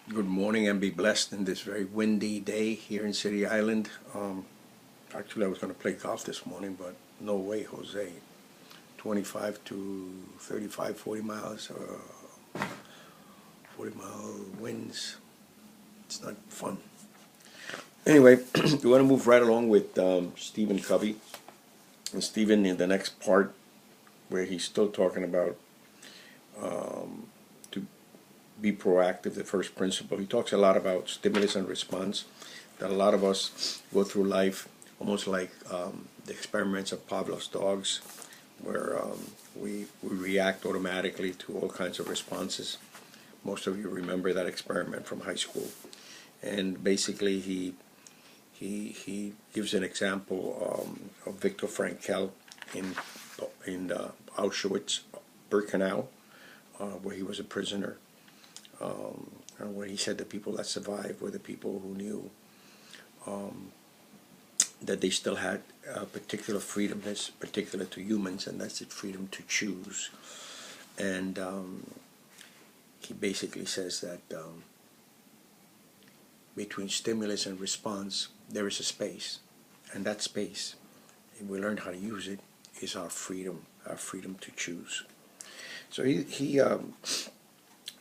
Good morning and be blessed in this very windy day here in City Island. Actually, I was going to play golf this morning, but no way, Jose. 25 to 35, 40 miles, 40-mile winds. It's not fun. Anyway, we want to move right along with Stephen Covey. And Stephen, in the next part, where he's still talking about to be proactive, the first principle. He talks a lot about stimulus and response, that a lot of us go through life almost like the experiments of Pavlov's dogs, where we react automatically to all kinds of responses. Most of you remember that experiment from high school. And basically he gives an example of Viktor Frankl in Auschwitz, Birkenau, where he was a prisoner. Where he said the people that survived were the people who knew that they still had a particular freedom that's particular to humans, and that's the freedom to choose. And he basically says that between stimulus and response, there is a space. And that space, if we learn how to use it, is our freedom to choose. So he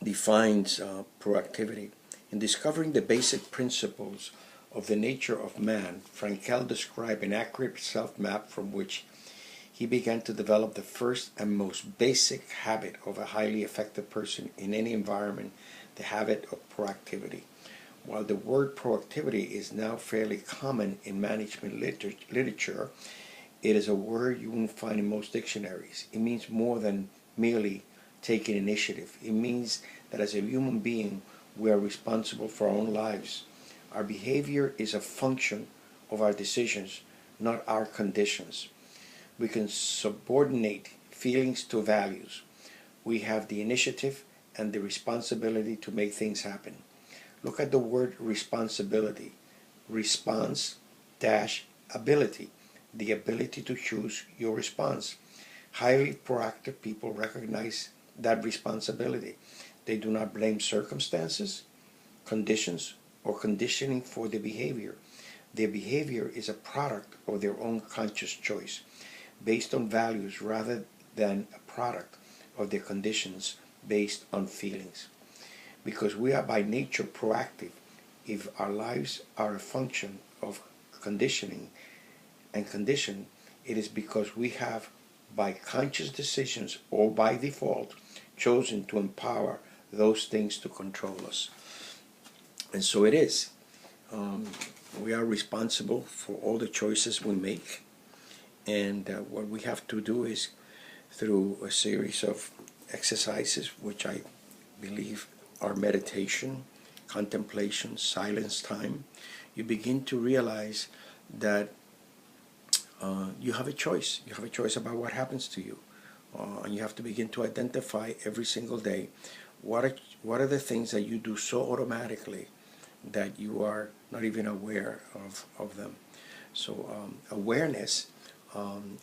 defines proactivity. In discovering the basic principles of the nature of man, Frankl described an accurate self-map from which he began to develop the first and most basic habit of a highly effective person in any environment, the habit of proactivity. While the word proactivity is now fairly common in management literature, it is a word you won't find in most dictionaries. It means more than merely taking initiative. It means that as a human being, we are responsible for our own lives. Our behavior is a function of our decisions, not our conditions. We can subordinate feelings to values. We have the initiative and the responsibility to make things happen. Look at the word responsibility. Response dash ability. The ability to choose your response. Highly proactive people recognize that responsibility. They do not blame circumstances, conditions, or conditioning for their behavior. Their behavior is a product of their own conscious choice, based on values rather than a product of their conditions based on feelings. Because we are by nature proactive, if our lives are a function of conditioning and condition, it is because we have, by conscious decisions or by default, chosen to empower those things to control us. And so it is. We are responsible for all the choices we make. And what we have to do is, through a series of exercises, which I believe are meditation, contemplation, silence time, you begin to realize that you have a choice. You have a choice about what happens to you. And you have to begin to identify every single day what are the things that you do so automatically that you are not even aware of them. So awareness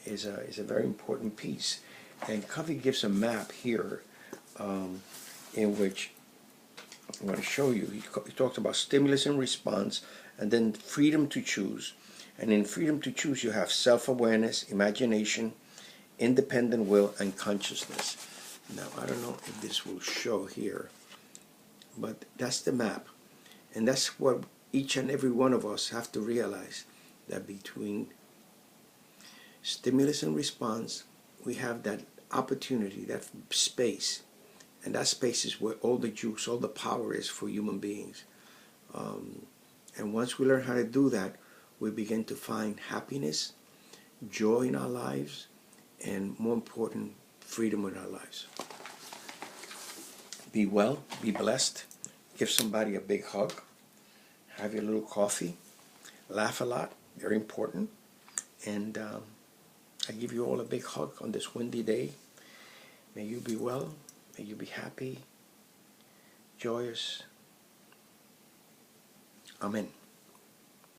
is a very important piece. And Covey gives a map here in which I'm going to show you. He talks about stimulus and response, and then freedom to choose. And in freedom to choose, you have self-awareness, imagination, independent will, and consciousness. Now, I don't know if this will show here, but that's the map. And that's what each and every one of us have to realize, that between stimulus and response, we have that opportunity, that space. And that space is where all the juice, all the power is for human beings. And once we learn how to do that, we begin to find happiness, joy in our lives, and more important, freedom in our lives. Be well, be blessed, give somebody a big hug, have your little coffee, laugh a lot, very important, and I give you all a big hug on this windy day. May you be well, may you be happy, joyous. Amen.